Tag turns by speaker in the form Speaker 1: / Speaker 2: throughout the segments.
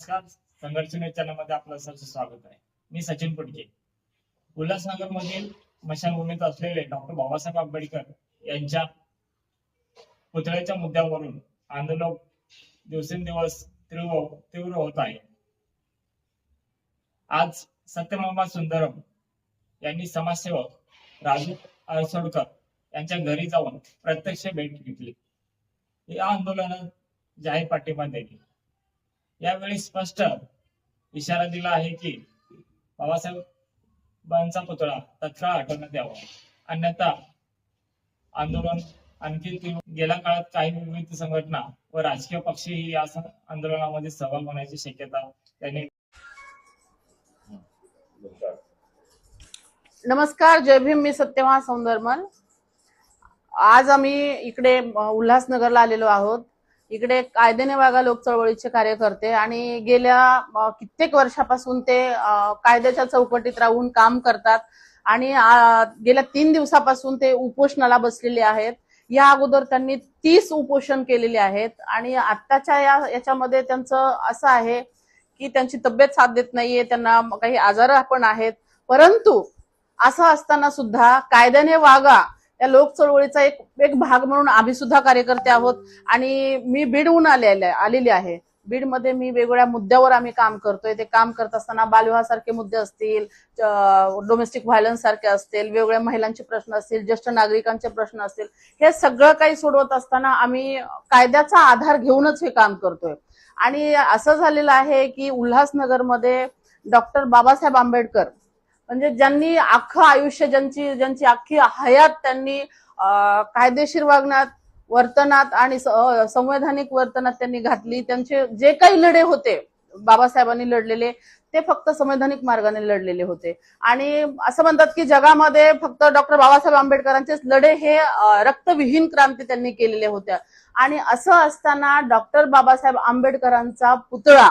Speaker 1: नमस्कार. संघर्ष न्यूज चॅनलमध्ये आपलं सरचं स्वागत आहे. मी सचिन पुटके. उल्हासनगर मधील स्मशानभूमीत असलेले डॉक्टर बाबासाहेब आंबेडकर यांच्या पुतळ्याच्या मुद्द्यावरून आंदोलन दिवसेंदिवस तीव्र होत आहे. आज सत्यमामा सुंदरम यांनी समाजसेवक राजू अरसोडकर यांच्या घरी जाऊन प्रत्यक्ष भेट घेतली. या आंदोलनात जाहीर पाठिंबा दिली. यावेळी स्पष्ट इशारा दिला आहे की बाबासाहेबांचा पुतळा तत्काळ हटवण्यात यावा, अन्यथा आंदोलन आणखी तीव्र. गेल्या काळात काही विविध संघटना व राजकीय पक्षही या आंदोलनामध्ये सहभाग होण्याची शक्यता त्यांनी.
Speaker 2: नमस्कार, जय भीम. मी सत्यमा सौंदरमल. आज आम्ही इकडे उल्हासनगरला आलेलो आहोत. इकडे कायद्याने वागा लोक चळवळीचे कार्यकर्ते आणि गेल्या कित्येक वर्षापासून ते कायद्याच्या चौकटीत राहून काम करतात आणि गेल्या 3 दिवसापासून ते उपोषणाला बसलेले आहेत. या अगोदर त्यांनी 30 उपोषण केलेले आहेत आणि आत्ताच्या याच्यामध्ये त्यांचं असं आहे की त्यांची तब्येत साथ देत नाहीये, त्यांना काही आजार पण आहेत. परंतु असं असताना सुद्धा कायद्याने वागा या लोक चळवळीचा एक भाग म्हणून आम्ही सुद्धा कार्यकर्ते आहोत आणि मी बीडहून आलेली आहे. बीडमध्ये मी वेगवेगळ्या मुद्द्यावर आम्ही काम करतोय. ते काम करत असताना बालविवाहासारखे मुद्दे असतील, डोमेस्टिक व्हायलन्स सारखे असतील, वेगवेगळ्या महिलांचे प्रश्न असतील, ज्येष्ठ नागरिकांचे प्रश्न असतील, हे सगळं काही सोडवत असताना आम्ही कायद्याचा आधार घेऊनच हे काम करतोय. आणि असं झालेलं आहे की उल्हासनगरमध्ये डॉक्टर बाबासाहेब आंबेडकर म्हणजे ज्यांनी अख्खं आयुष्य, ज्यांची अख्खी हयात त्यांनी कायदेशीर वागण्यात, वर्तनात आणि संवैधानिक वर्तनात त्यांनी घातली. त्यांचे जे काही लढे होते बाबासाहेबांनी लढलेले, ते फक्त संवैधानिक मार्गाने लढलेले होते. आणि असं म्हणतात की जगामध्ये फक्त डॉक्टर बाबासाहेब आंबेडकरांचेच लढे हे रक्तविहीन क्रांती त्यांनी केलेल्या होत्या. आणि असं असताना डॉक्टर बाबासाहेब आंबेडकरांचा पुतळा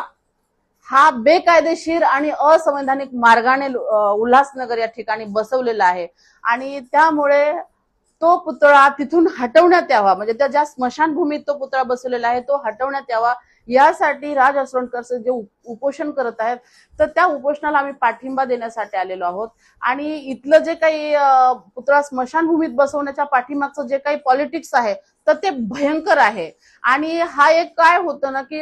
Speaker 2: हा बेकायदेशीर आणि असंवैधानिक मार्गाने उल्हासनगर या ठिकाणी बसवलेला आहे आणि त्यामुळे तो पुतळा तिथून हटवण्यात यावा. म्हणजे त्या ज्या स्मशानभूमीत तो पुतळा बसवलेला आहे तो हटवण्यात यावा, यासाठी राज असरोणकर जे उपोषण करत आहेत, तर त्या उपोषणाला आम्ही पाठिंबा देण्यासाठी आलेलो आहोत. आणि इथलं जे काही पुतळा स्मशानभूमीत बसवण्याच्या पाठीमागचं जे काही पॉलिटिक्स आहे तर ते भयंकर आहे. आणि हा एक काय होतं ना की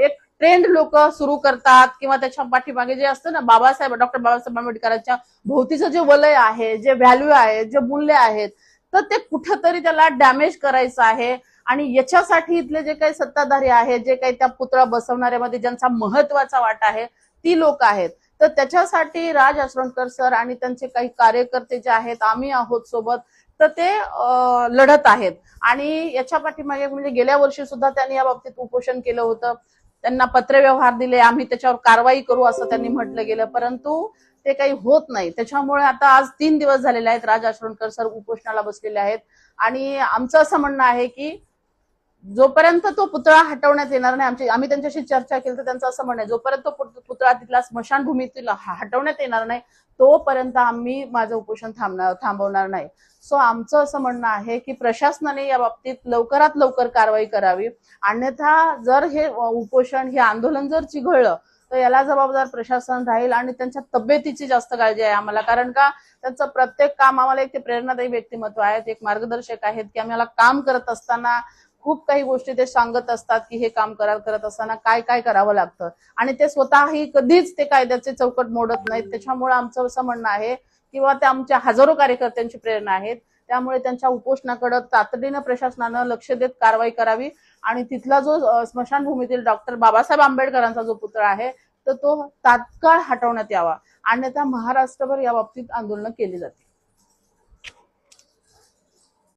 Speaker 2: एक ट्रेंड लोक सुरू करतात किंवा त्याच्या पाठीमागे जे असतं ना डॉक्टर बाबासाहेब आंबेडकरांच्या भोवतीचं जे वलय आहे, जे व्हॅल्यू आहे, जे मूल्य आहेत, तर ते कुठंतरी त्याला डॅमेज करायचं आहे. आणि याच्यासाठी इथले जे काही सत्ताधारी आहेत, जे काही त्या पुतळा बसवणाऱ्यामध्ये ज्यांचा महत्वाचा वाटा आहे, ती लोक आहेत. तर त्याच्यासाठी राज असरोणकर सर आणि त्यांचे काही कार्यकर्ते जे आहेत, आम्ही आहोत सोबत, तर ते लढत आहेत. आणि याच्या पाठीमागे म्हणजे गेल्या वर्षी सुद्धा त्यांनी या बाबतीत उपोषण केलं होतं. त्यांना पत्रव्यवहार दिले, आम्ही त्याच्यावर कारवाई करू असं त्यांनी म्हटलं गेलं, परंतु ते काही होत नाही. त्याच्यामुळे आता आज 3 दिवस झालेले आहेत राज असरोणकर सर उपोषणाला बसलेले आहेत. आणि आमचं असं म्हणणं आहे की जोपर्यंत तो पुतळा हटवण्यात येणार नाही, आम्ही त्यांच्याशी चर्चा केली तर त्यांचं असं म्हणणं आहे, जोपर्यंत तो पुतळा तिथला स्मशानभूमीतील हटवण्यात येणार नाही तोपर्यंत आम्ही माझं उपोषण थांबवणार नाही. सो आमचं असं म्हणणं आहे की प्रशासनाने या बाबतीत लवकरात लवकर कारवाई करावी, अन्यथा जर हे उपोषण, हे आंदोलन जर चिघळलं तर याला जबाबदार प्रशासन राहील. आणि त्यांच्या तब्येतीची जास्त काळजी आहे आम्हाला, कारण का त्यांचं प्रत्येक काम आम्हाला एक ते प्रेरणादायी व्यक्तिमत्व आहेत, एक मार्गदर्शक आहेत की आम्हाला काम करत असताना खूप काही गोष्टी ते सांगत असतात की हे काम करत असताना काय काय करावं लागतं आणि ते स्वतःही कधीच ते कायद्याचे चौकट मोडत नाहीत. त्याच्यामुळे आमचं असं म्हणणं आहे किंवा त्या आमच्या हजारो कार्यकर्त्यांची प्रेरणा आहेत, त्यामुळे त्यांच्या उपोषणाकडे तातडीनं प्रशासनानं लक्ष देत कारवाई करावी आणि तिथला जो स्मशानभूमीतील डॉक्टर बाबासाहेब आंबेडकरांचा जो पुतळा आहे तर तो तात्काळ हटवण्यात यावा, अन्यथा महाराष्ट्रभर या बाबतीत आंदोलन केली जाते.